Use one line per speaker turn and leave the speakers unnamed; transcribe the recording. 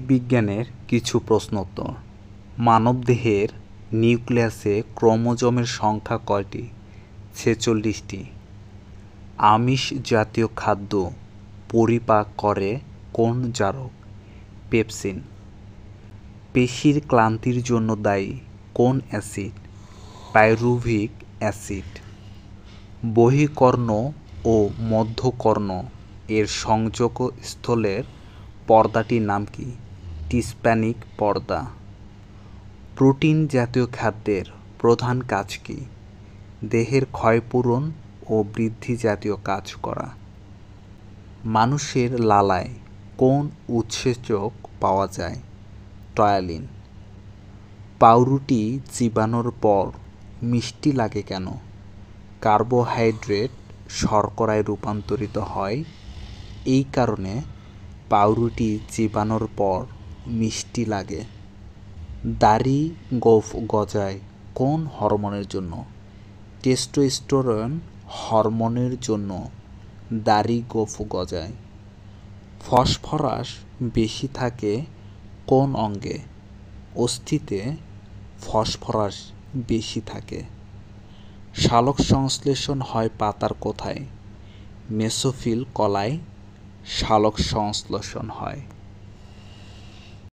জীববিজ্ঞানের কিছু প্রশ্নোত্তর। মানবদেহের নিউক্লিয়াসে ক্রোমোজোমের সংখ্যা কয়টি? 46টি। আমিষ জাতীয় খাদ্য পরিপাক করে কোন জারক? পেপসিন। পেশির ক্লান্তির জন্য দায়ী কোন অ্যাসিড? Pyruvic acid. বহিঃকর্ণ ও মধ্যকর্ণ এর সংযোগ স্থলের পর্দাটির নাম কি? টিস্প্যানিক পর্দা। প্রোটিন জাতীয় খাদ্যের প্রধান কাজ কি? দেহের ক্ষয়পূরণ ও বৃদ্ধি জাতীয় কাজ করা। মানুষের লালায় কোন উৎসেচক পাওয়া যায়? টয়ালিন। পাউরুটি চিবানোর পর মিষ্টি লাগে কেন? কার্বোহাইড্রেট শর্করায় রূপান্তরিত হয় এই কারণে পাউরুটি চিবানোর পর মিষ্টি লাগে। দাড়ি গোঁফ গজায় কোন হরমোনের জন্য? টেস্টোস্টেরন হরমোনের জন্য দাড়ি গোঁফ গজায়। ফসফরাস বেশি থাকে কোন অঙ্গে? অস্থিতে ফসফরাস বেশি থাকে। সালোক সংশ্লেষণ হয় পাতার কোথায়? মেসোফিল কলায় সালোক সংশ্লেষণ হয়।